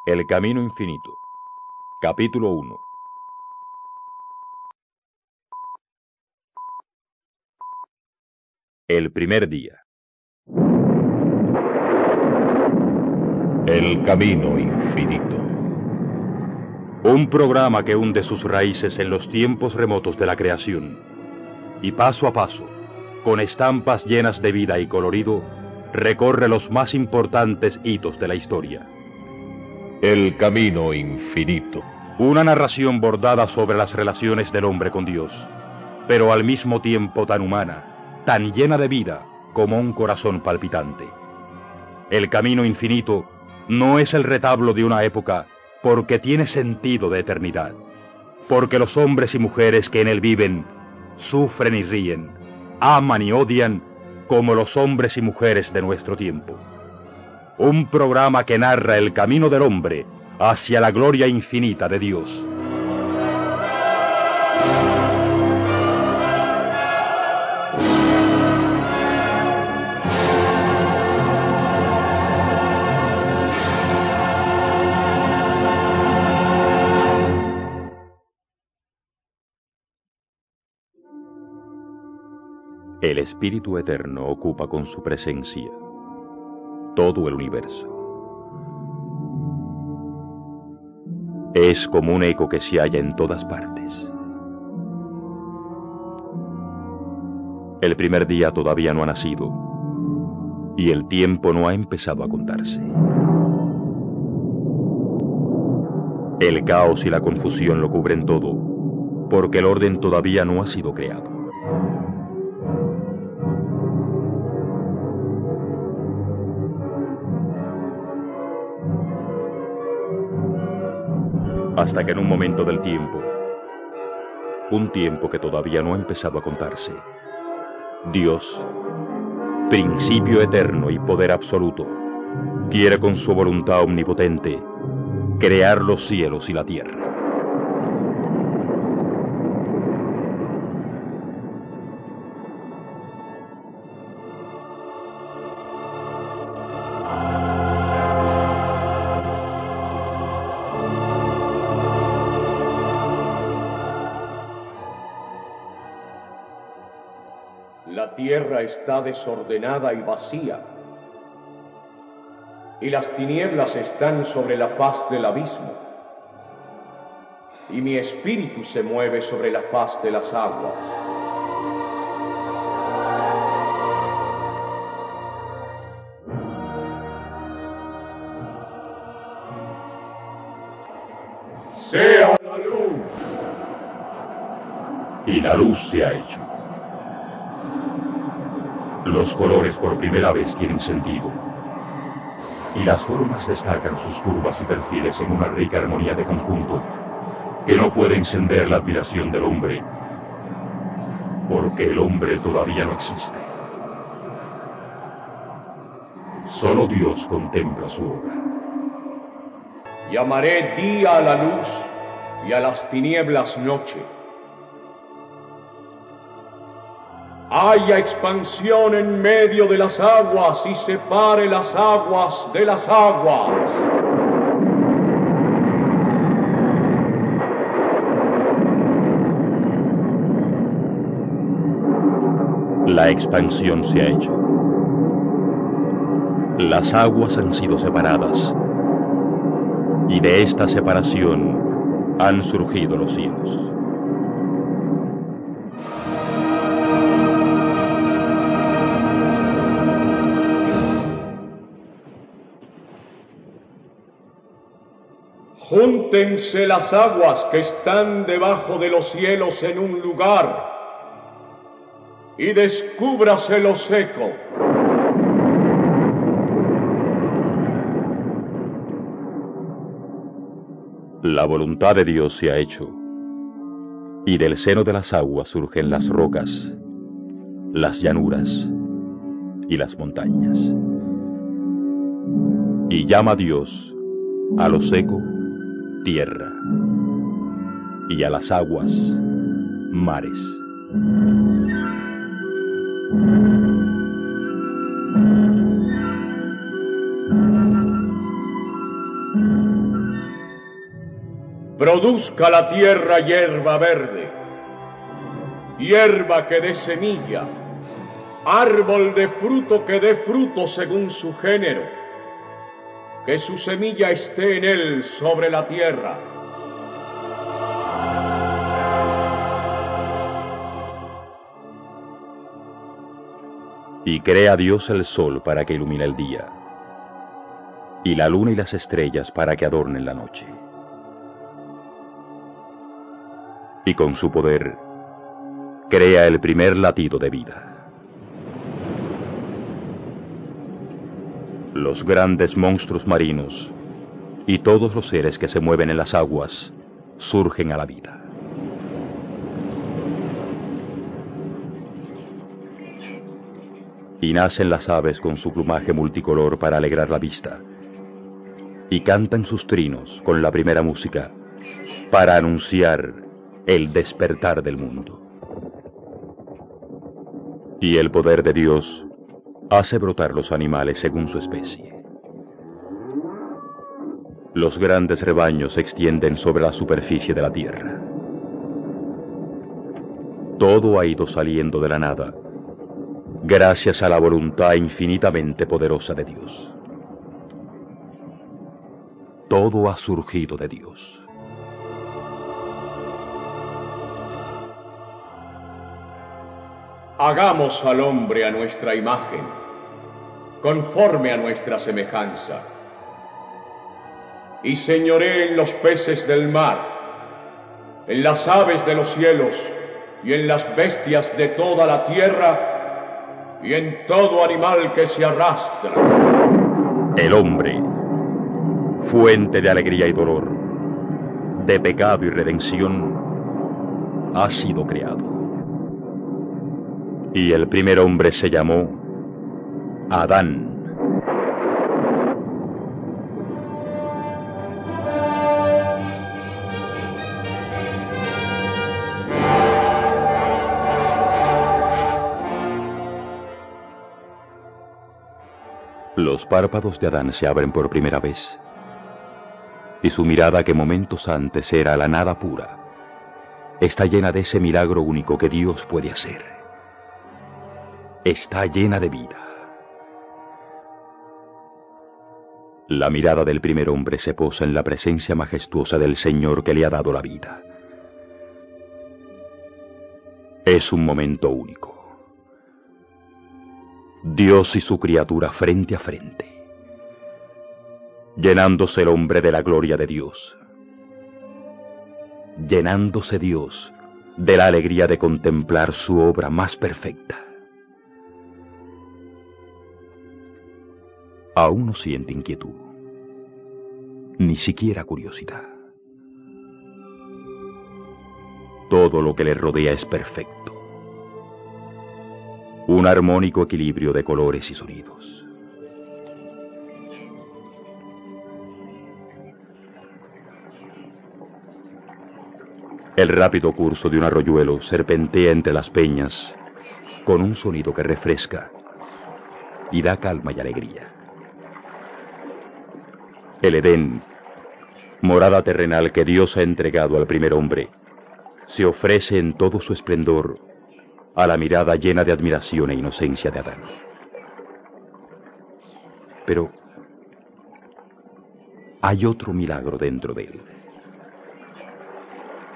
El camino infinito. Capítulo 1. El primer día. El camino infinito. Un programa que hunde sus raíces en los tiempos remotos de la creación y paso a paso, con estampas llenas de vida y colorido, recorre los más importantes hitos de la historia. El camino infinito. Una narración bordada sobre las relaciones del hombre con Dios, pero al mismo tiempo tan humana, tan llena de vida como un corazón palpitante. El camino infinito no es el retablo de una época porque tiene sentido de eternidad, porque los hombres y mujeres que en él viven sufren y ríen, aman y odian como los hombres y mujeres de nuestro tiempo. Un programa que narra el camino del hombre hacia la gloria infinita de Dios. El Espíritu Eterno ocupa con su presencia todo el universo. Es como un eco que se halla en todas partes. El primer día todavía no ha nacido y el tiempo no ha empezado a contarse. El caos y la confusión lo cubren todo, porque el orden todavía no ha sido creado. Hasta que en un momento del tiempo, un tiempo que todavía no ha empezado a contarse, Dios, principio eterno y poder absoluto, quiere con su voluntad omnipotente crear los cielos y la tierra. La tierra está desordenada y vacía, y las tinieblas están sobre la faz del abismo, y mi espíritu se mueve sobre la faz de las aguas. ¡Sea la luz! Y la luz se ha hecho. Los colores por primera vez tienen sentido, y las formas descargan sus curvas y perfiles en una rica armonía de conjunto que no puede encender la admiración del hombre, porque el hombre todavía no existe. Solo Dios contempla su obra. Llamaré día a la luz y a las tinieblas noche. Haya expansión en medio de las aguas y separe las aguas de las aguas. La expansión se ha hecho. Las aguas han sido separadas, y de esta separación han surgido los cielos. Júntense las aguas que están debajo de los cielos en un lugar, y descúbrase lo seco. La voluntad de Dios se ha hecho, y del seno de las aguas surgen las rocas, las llanuras y las montañas. Y llama Dios a lo seco tierra, y a las aguas mares. produzca la tierra hierba verde, hierba que dé semilla, árbol de fruto que dé fruto según su género, que su semilla esté en él sobre la tierra. Y crea Dios el sol para que ilumine el día, y la luna y las estrellas para que adornen la noche. Y con su poder crea el primer latido de vida. Los grandes monstruos marinos y todos los seres que se mueven en las aguas surgen a la vida. Y nacen las aves con su plumaje multicolor para alegrar la vista, y cantan sus trinos con la primera música para anunciar el despertar del mundo. Y el poder de Dios hace brotar los animales según su especie. Los grandes rebaños se extienden sobre la superficie de la tierra. Todo ha ido saliendo de la nada, gracias a la voluntad infinitamente poderosa de Dios. Todo ha surgido de Dios. Hagamos al hombre a nuestra imagen, conforme a nuestra semejanza, y señoree en los peces del mar, en las aves de los cielos, y en las bestias de toda la tierra, y en todo animal que se arrastra. El hombre, fuente de alegría y dolor, de pecado y redención, ha sido creado. Y el primer hombre se llamó Adán. Los párpados de Adán se abren por primera vez, y su mirada, que momentos antes era la nada pura, está llena de ese milagro único que Dios puede hacer. Está llena de vida. La mirada del primer hombre se posa en la presencia majestuosa del Señor que le ha dado la vida. Es un momento único. Dios y su criatura frente a frente, llenándose el hombre de la gloria de Dios, llenándose Dios de la alegría de contemplar su obra más perfecta. Aún no siente inquietud, ni siquiera curiosidad. Todo lo que le rodea es perfecto. Un armónico equilibrio de colores y sonidos. El rápido curso de un arroyuelo serpentea entre las peñas con un sonido que refresca y da calma y alegría. El Edén, morada terrenal que Dios ha entregado al primer hombre, se ofrece en todo su esplendor a la mirada llena de admiración e inocencia de Adán. Pero hay otro milagro dentro de él.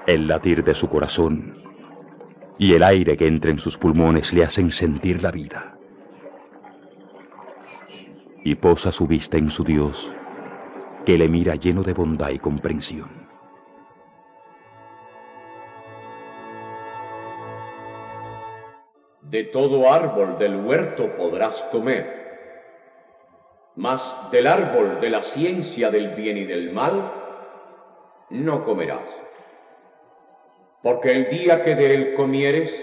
El latir de su corazón y el aire que entra en sus pulmones le hacen sentir la vida. Y posa su vista en su Dios, que le mira lleno de bondad y comprensión. De todo árbol del huerto podrás comer, mas del árbol de la ciencia del bien y del mal no comerás, porque el día que de él comieres,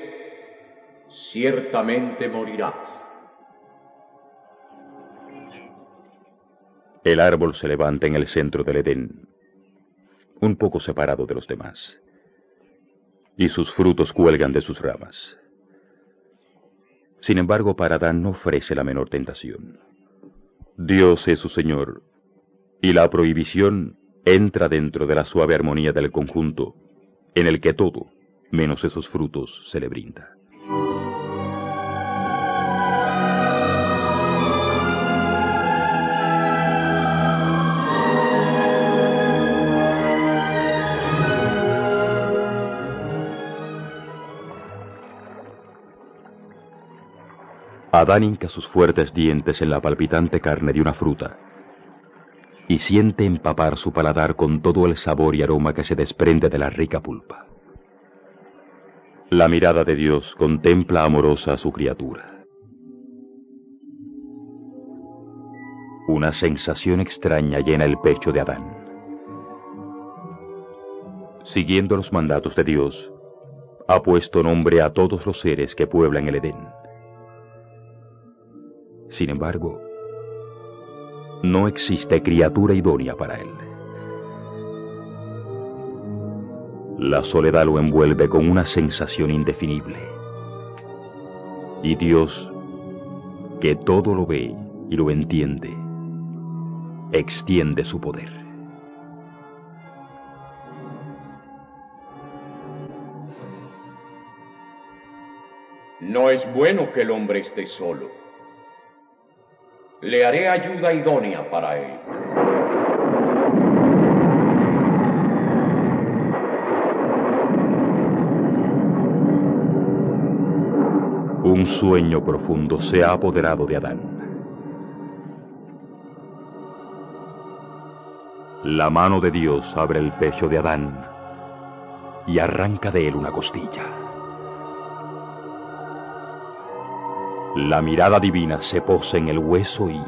ciertamente morirás. El árbol se levanta en el centro del Edén, un poco separado de los demás, y sus frutos cuelgan de sus ramas. Sin embargo, para Adán no ofrece la menor tentación. Dios es su Señor, y la prohibición entra dentro de la suave armonía del conjunto, en el que todo, menos esos frutos, se le brinda. Adán hinca sus fuertes dientes en la palpitante carne de una fruta y siente empapar su paladar con todo el sabor y aroma que se desprende de la rica pulpa. La mirada de Dios contempla amorosa a su criatura. Una sensación extraña llena el pecho de Adán. Siguiendo los mandatos de Dios, ha puesto nombre a todos los seres que pueblan el Edén. Sin embargo, no existe criatura idónea para él. La soledad lo envuelve con una sensación indefinible. Y Dios, que todo lo ve y lo entiende, extiende su poder. No es bueno que el hombre esté solo. Le haré ayuda idónea para él. Un sueño profundo se ha apoderado de Adán. La mano de Dios abre el pecho de Adán y arranca de él una costilla. La mirada divina se posa en el hueso y...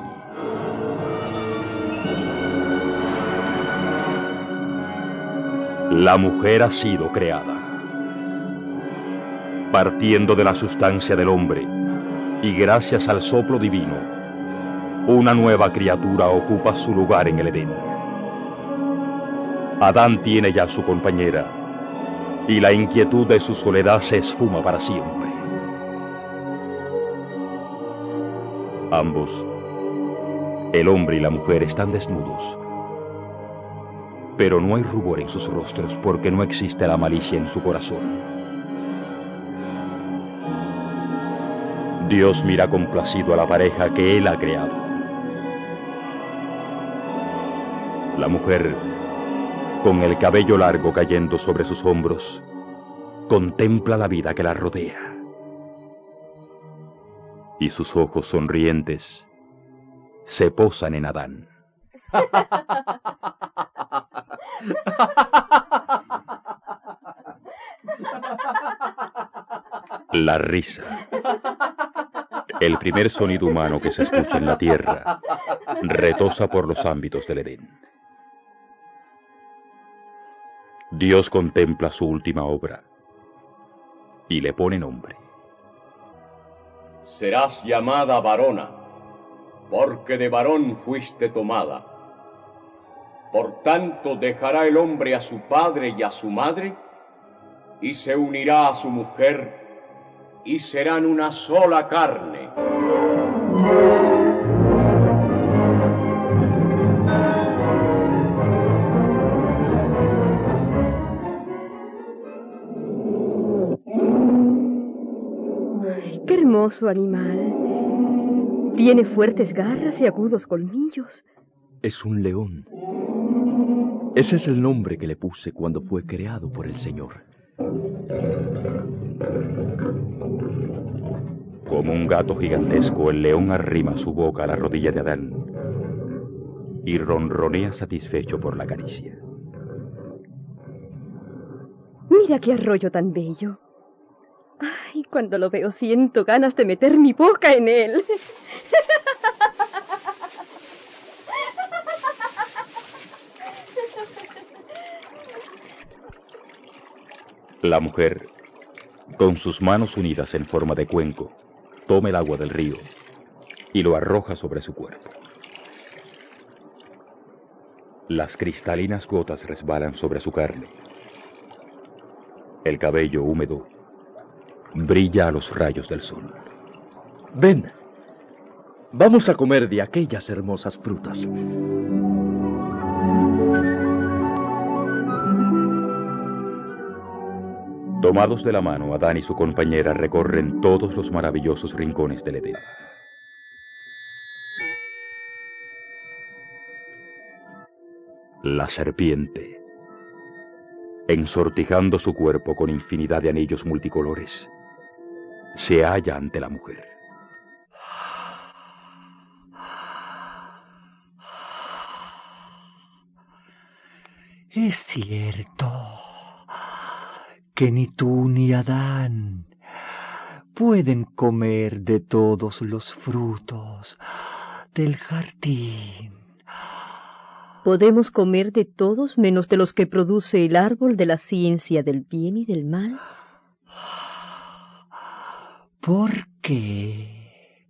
la mujer ha sido creada. Partiendo de la sustancia del hombre y gracias al soplo divino, una nueva criatura ocupa su lugar en el Edén. Adán tiene ya su compañera y la inquietud de su soledad se esfuma para siempre. Ambos, el hombre y la mujer, están desnudos. Pero no hay rubor en sus rostros porque no existe la malicia en su corazón. Dios mira complacido a la pareja que Él ha creado. La mujer, con el cabello largo cayendo sobre sus hombros, contempla la vida que la rodea. Y sus ojos sonrientes se posan en Adán. La risa, el primer sonido humano que se escucha en la tierra, retosa por los ámbitos del Edén. Dios contempla su última obra y le pone nombre. Serás llamada varona, porque de varón fuiste tomada. Por tanto dejará el hombre a su padre y a su madre, y se unirá a su mujer, y serán una sola carne. Ay, qué hermoso animal. Tiene fuertes garras y agudos colmillos. Es un león. Ese es el nombre que le puse cuando fue creado por el Señor. Como un gato gigantesco, el león arrima su boca a la rodilla de Adán y ronronea satisfecho por la caricia. Mira qué arroyo tan bello. Ay, cuando lo veo siento ganas de meter mi boca en él. La mujer, con sus manos unidas en forma de cuenco, toma el agua del río y lo arroja sobre su cuerpo. Las cristalinas gotas resbalan sobre su carne. El cabello húmedo brilla a los rayos del sol. Ven, vamos a comer de aquellas hermosas frutas. Tomados de la mano, Adán y su compañera recorren todos los maravillosos rincones del Edén. La serpiente, ensortijando su cuerpo con infinidad de anillos multicolores, se halla ante la mujer. Es cierto que ni tú ni Adán pueden comer de todos los frutos del jardín. ¿Podemos comer de todos menos de los que produce el árbol de la ciencia del bien y del mal? ¿Por qué?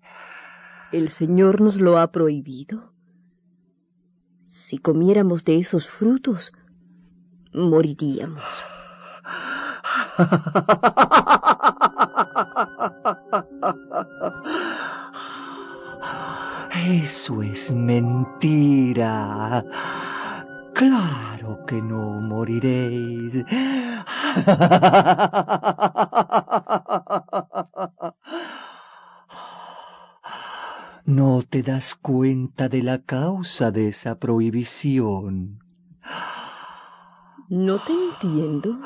¿El Señor nos lo ha prohibido? Si comiéramos de esos frutos, moriríamos. Eso es mentira. Claro que no moriréis. ¿No te das cuenta de la causa de esa prohibición? No te entiendo.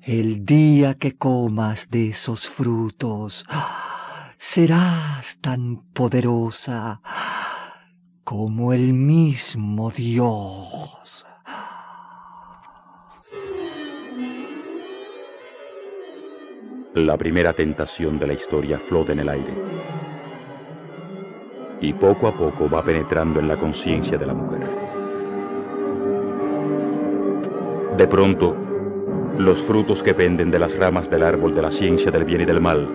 El día que comas de esos frutos, serás tan poderosa como el mismo Dios. La primera tentación de la historia flota en el aire y poco a poco va penetrando en la conciencia de la mujer. De pronto, los frutos que penden de las ramas del árbol de la ciencia del bien y del mal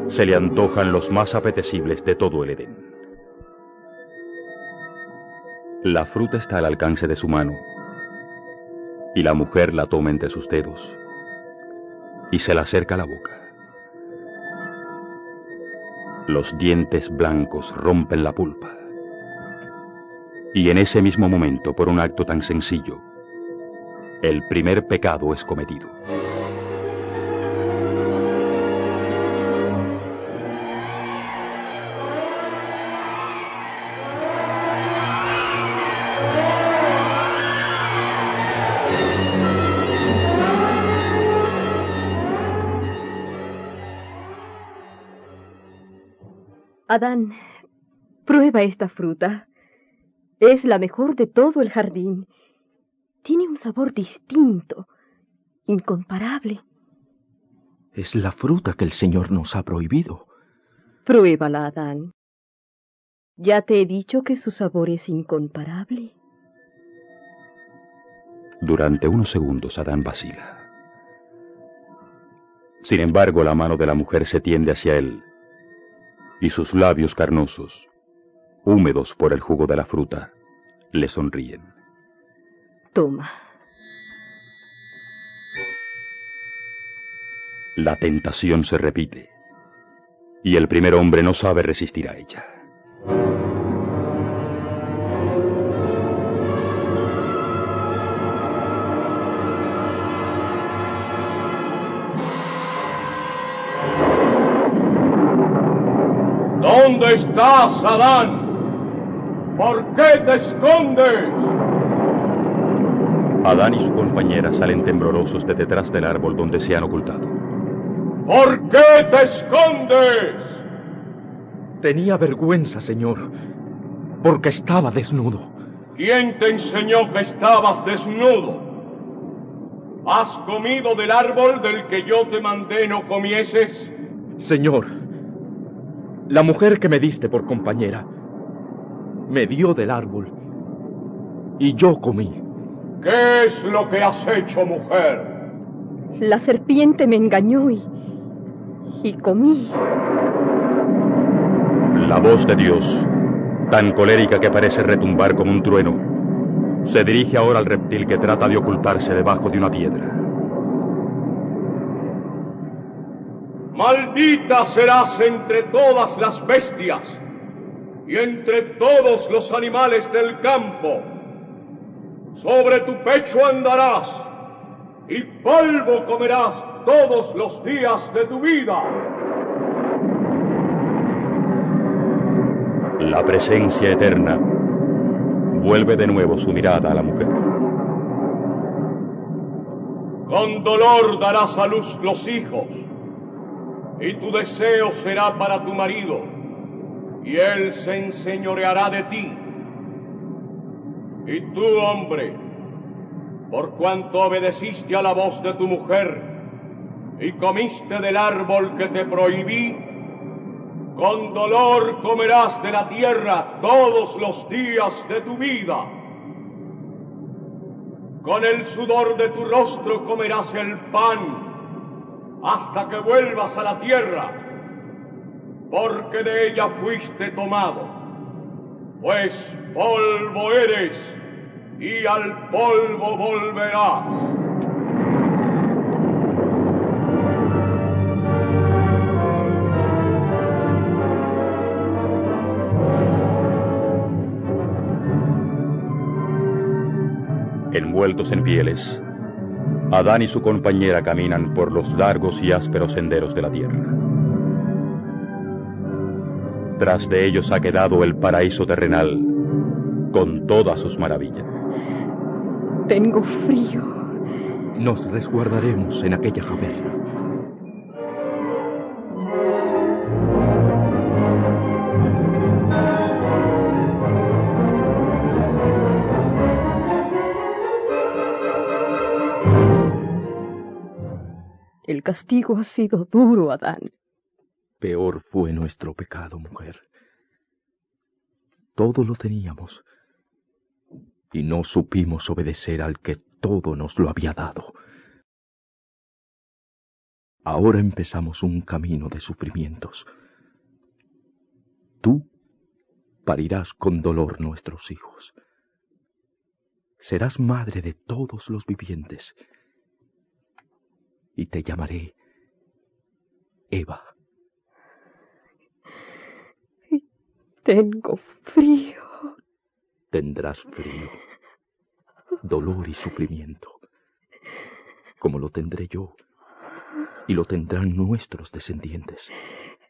se le antojan los más apetecibles de todo el Edén. La fruta está al alcance de su mano y la mujer la toma entre sus dedos y se la acerca a la boca. Los dientes blancos rompen la pulpa y en ese mismo momento, por un acto tan sencillo, el primer pecado es cometido. Adán, prueba esta fruta. Es la mejor de todo el jardín. Tiene un sabor distinto, incomparable. Es la fruta que el Señor nos ha prohibido. Pruébala, Adán. Ya te he dicho que su sabor es incomparable. Durante unos segundos Adán vacila. Sin embargo, la mano de la mujer se tiende hacia él y sus labios carnosos, húmedos por el jugo de la fruta, le sonríen. Toma. La tentación se repite y el primer hombre no sabe resistir a ella. ¿Dónde estás, Adán? ¿Por qué te escondes? Adán y su compañera salen temblorosos de detrás del árbol donde se han ocultado. ¿Por qué te escondes? Tenía vergüenza, Señor, porque estaba desnudo. ¿Quién te enseñó que estabas desnudo? ¿Has comido del árbol del que yo te mandé no comieses? Señor, la mujer que me diste por compañera me dio del árbol y yo comí. ¿Qué es lo que has hecho, mujer? La serpiente me engañó y comí. La voz de Dios, tan colérica que parece retumbar como un trueno, se dirige ahora al reptil que trata de ocultarse debajo de una piedra. Maldita serás entre todas las bestias y entre todos los animales del campo. Sobre tu pecho andarás y polvo comerás todos los días de tu vida. La presencia eterna vuelve de nuevo su mirada a la mujer. Con dolor darás a luz los hijos, y tu deseo será para tu marido, y él se enseñoreará de ti. Y tú, hombre, por cuanto obedeciste a la voz de tu mujer y comiste del árbol que te prohibí, con dolor comerás de la tierra todos los días de tu vida. Con el sudor de tu rostro comerás el pan hasta que vuelvas a la tierra, porque de ella fuiste tomado, pues polvo eres y al polvo volverás. Envueltos en pieles, Adán y su compañera caminan por los largos y ásperos senderos de la tierra. Tras de ellos ha quedado el paraíso terrenal con todas sus maravillas. Tengo frío. Nos resguardaremos en aquella caverna. El castigo ha sido duro, Adán. Peor fue nuestro pecado, mujer. Todo lo teníamos y no supimos obedecer al que todo nos lo había dado. Ahora empezamos un camino de sufrimientos. Tú parirás con dolor nuestros hijos. Serás madre de todos los vivientes. Y te llamaré Eva. Tengo frío. Tendrás frío, dolor y sufrimiento, como lo tendré yo, y lo tendrán nuestros descendientes.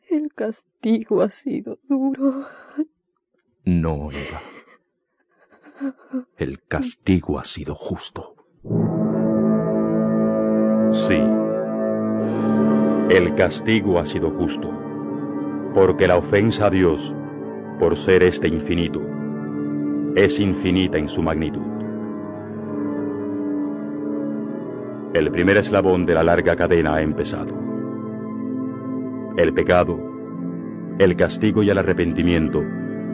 El castigo ha sido duro. No, Eva. El castigo ha sido justo. Sí, el castigo ha sido justo, porque la ofensa a Dios, por ser este infinito, es infinita en su magnitud. El primer eslabón de la larga cadena ha empezado. El pecado, el castigo y el arrepentimiento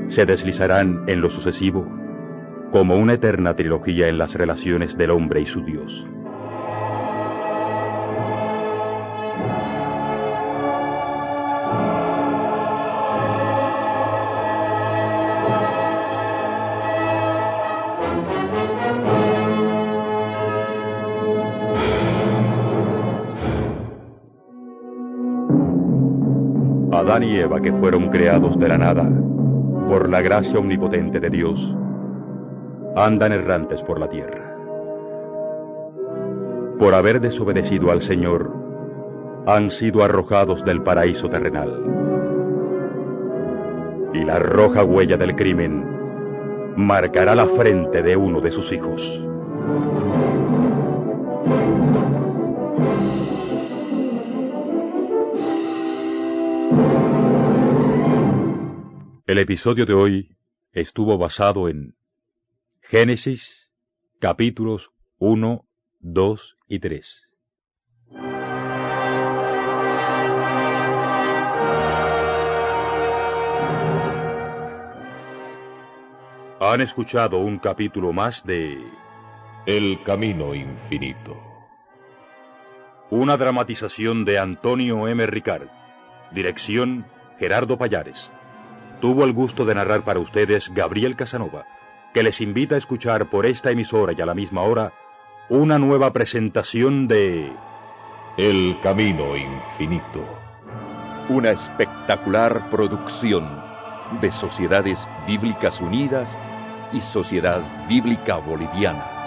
se deslizarán en lo sucesivo como una eterna trilogía en las relaciones del hombre y su Dios. Adán y Eva, que fueron creados de la nada, por la gracia omnipotente de Dios, andan errantes por la tierra. Por haber desobedecido al Señor, han sido arrojados del paraíso terrenal. Y la roja huella del crimen marcará la frente de uno de sus hijos. El episodio de hoy estuvo basado en Génesis, capítulos 1, 2 y 3. Han escuchado un capítulo más de El Camino Infinito. Una dramatización de Antonio M. Ricard. Dirección Gerardo Payares. Tuvo el gusto de narrar para ustedes Gabriel Casanova, que les invita a escuchar por esta emisora y a la misma hora una nueva presentación de El Camino Infinito. Una espectacular producción de Sociedades Bíblicas Unidas y Sociedad Bíblica Boliviana.